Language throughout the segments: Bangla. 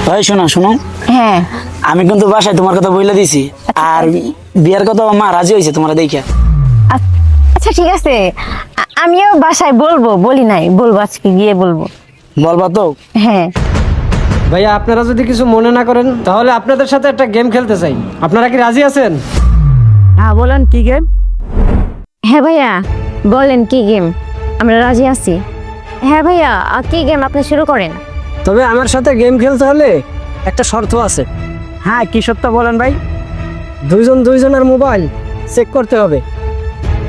ভাই শোনো শোনো, হ্যাঁ আমি কিন্তু বাসায় তোমার কথা বলে দিছি। আর বিয়ার কথা মা রাজি হয়েছে তোমরা দেখে। আচ্ছা ঠিক আছে, আমিও বাসায় বলবো, বলি নাই, বলবো আজকে গিয়ে বলবো। বলবা তো? হ্যাঁ ভাইয়া আপনারা যদি কিছু মনে না করেন তাহলে আপনাদের সাথে একটা গেম খেলতে চাই, আপনারা কি রাজি আছেন? হ্যাঁ বলেন কি গেম? হ্যাঁ ভাইয়া বলেন কি গেম, আমরা রাজি আছি। হ্যাঁ ভাইয়া কি গেম, আপনি শুরু করেন। তবে আমার সাথে গেম খেলতে হলে একটা শর্ত আছে। হ্যাঁ কি সত্য বলেন ভাই? দুইজনের মোবাইল চেক করতে হবে।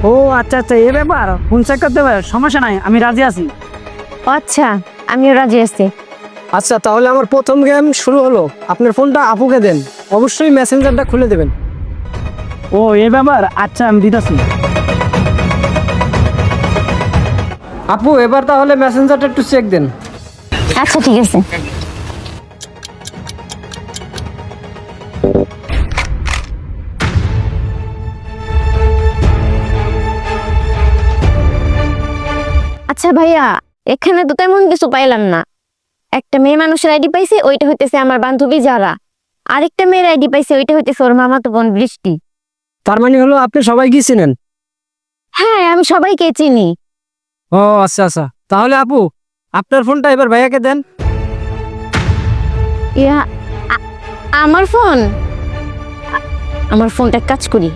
ও আচ্ছা আচ্ছা, এ ব্যাপার ফোন চেক করতে হবে, সমস্যা নাই, আমি রাজি আছি। আচ্ছা আমিও রাজি আছি। আচ্ছা তাহলে আমার প্রথম গেম শুরু হলো। আপনার ফোনটা আপুকে দেন, অবশ্যই মেসেঞ্জারটা খুলে দেবেন। ও এ ব্যাপার, আচ্ছা আমি দিতেছি। আপু এবার তাহলে মেসেঞ্জারটা একটু চেক দেন। আচ্ছা ঠিক আছে। আচ্ছা ভাইয়া, এখানে তো তেমন কিছু পাইলাম না। একটা মেয়ে মানুষের আইডি পাইছে, ওইটা হইতেছে আমার বান্ধবী যারা। আরেকটা মেয়ের আইডি পাইছে, ওইটা হইতেছে ওর মামাতো বোন বৃষ্টি। তার মানে হলো আপনি সবাইকে চিনেন? হ্যাঁ আমি সবাইকে চিনি। ও আচ্ছা আচ্ছা, তাহলে আপু আপনার ফোনটা এবার ভাইয়াকে দেন। ইয়া আমার ফোন, আমার ফোনটা কাজ করি,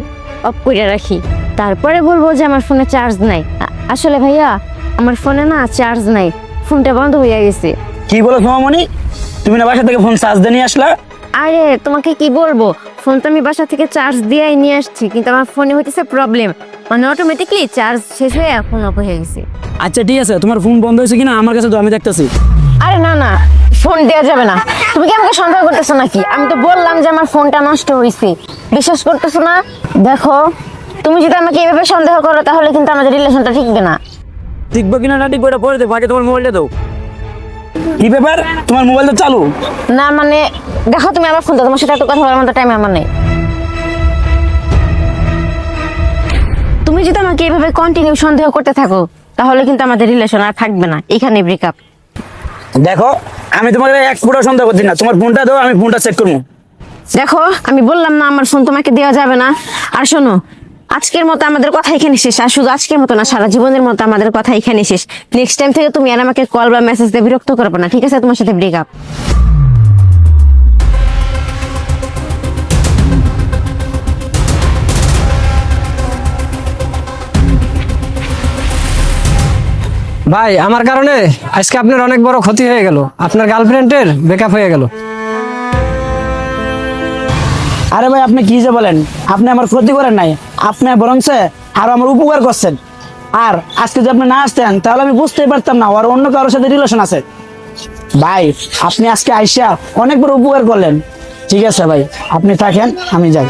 অফ করে রাখি, তারপরে বলবো যে আমার ফোনে চার্জ নাই। আসলে ভাইয়া আমার ফোনে না চার্জ নাই, ফোনটা বন্ধ হয়ে গেছে। কি বলো সোমামণি, তুমি না বাসা থেকে ফোন চার্জ দিয়ে নিয়ে আসলা? আরে তোমাকে কি বলবো, ফোন তো আমি বাসা থেকে চার্জ দিয়েই নিয়ে আসছি, কিন্তু আমার ফোনে হইতেছে প্রবলেম, মানে অটোমেটিকলি চার্জ শেষ হয়ে ফোন অফ হয়ে গেছে। আচ্ছা ঠিক আছে, তোমার ফোন বন্ধ হয়েছে কিনা আমার কাছে তো, আমি দেখতেছি। আরে না না, ফোন দেওয়া যাবে না। তুমি কি আমাকে সন্দেহ করতেছো নাকি? আমি তো বললাম যে আমার ফোনটা নষ্ট হয়েছে, বিশ্বাস করতেছো না? দেখো তুমি যদি আমাকে এইভাবে সন্দেহ করো তাহলে কিন্তু আমাদের রিলেশনটা ঠিকবে না। টিকবো কিনা না টিকবো এটা পরে দেবো, আগে তোমার মোবাইলটা দাও। কি ব্যাপার, তোমার মোবাইল তো চালু? না মানে দেখো তুমি আমার ফোনটা, তোমার সাথে এত কথা বলার মতো টাইম আমার নেই। তুমি যদি আমাকে এইভাবে কন্টিনিউ সন্দেহ করতে থাকো তাহলে কিন্তু আমাদের রিলেশন আর থাকবে না, এখানে ব্রেকআপ। দেখো আমি তোমাকে এক ফুটো সন্দেহ করছি না, তোমার ফোনটা দাও, আমি ফোনটা চেক করবো। দেখো আমি বললাম না আমার ফোন তোমাকে দেওয়া যাবে না। আর শোনো, আজকের মতো আমাদের কথা এখানে শেষ, আর শুধু আজকের মতো না, সারা জীবনের মতো আমাদের কথা এখানে শেষ। নেক্সট টাইম থেকে তুমি আর আমাকে কল বা মেসেজ দিয়ে বিরক্ত করবে না, ঠিক আছে? তোমার সাথে ব্রেকআপ। ভাই আমার কারণে আজকে আপনার অনেক বড় ক্ষতি হয়ে গেল, আপনার গার্লফ্রেন্ডের ব্রেকআপ হয়ে গেল। আরে ভাই আপনি কি যে বলেন, আপনি আমার ক্ষতি করেন নাই, আপনি বরঞ্চ আরো আমার উপকার করছেন। আর আজকে যদি আপনি না আসতেন তাহলে আমি বুঝতেই পারতাম না আর অন্য কারোর সাথে রিলেশন আছে। ভাই আপনি আজকে আইসা অনেক বড় উপকার করলেন। ঠিক আছে ভাই, আপনি থাকেন, আমি যাই।